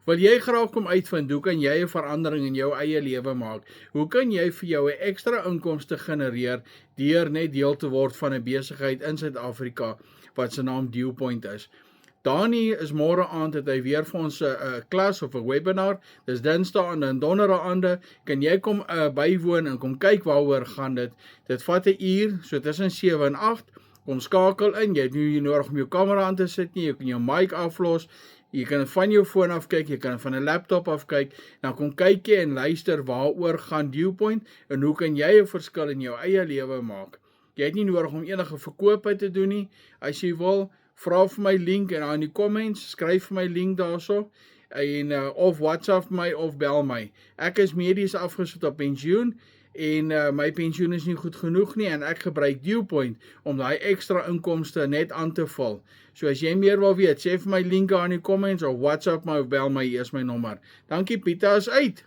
Wil jy graag kom uitvind, hoe kan jy 'n verandering in jou eie lewe maak? Hoe kan jy vir jou 'n ekstra inkomste genereer deur net deel te word van 'n besigheid in Suid-Afrika wat se naam Dewpoint is? Dani is môre aand het hy weer vir ons 'n klas of 'n webinar. Dis Dinsdae en Donderdae aande. Kan jy kom bywoon en kom kyk waaroor gaan dit? Dit vat 'n uur, so tussen 7 en 8. Kom skakel in. Jy het nie nodig om jou kamera aan te sit nie. Jy kan jou mic aflos. Jy kan van jou foon af kyk, jy kan van 'n laptop af kyk. Dan kom kyk jy en luister waaroor gaan Dewpoint en hoe kan jy 'n verskil in jou eie lewe maak? Jy het nie nodig om enige verkope te doen nie. As jy wil, vra vir my link en in die comments, skryf vir my link daarso en of WhatsApp my of bel my. Ek is medies afgesit op pensioen en my pensioen is nie goed genoeg nie en ek gebruik Dewpoint om daai ekstra inkomste net aan te vul. So as jy meer wil weet, sê vir my link daar in die comments of WhatsApp my of bel my, hier is my nommer. Dankie, Pieter is uit.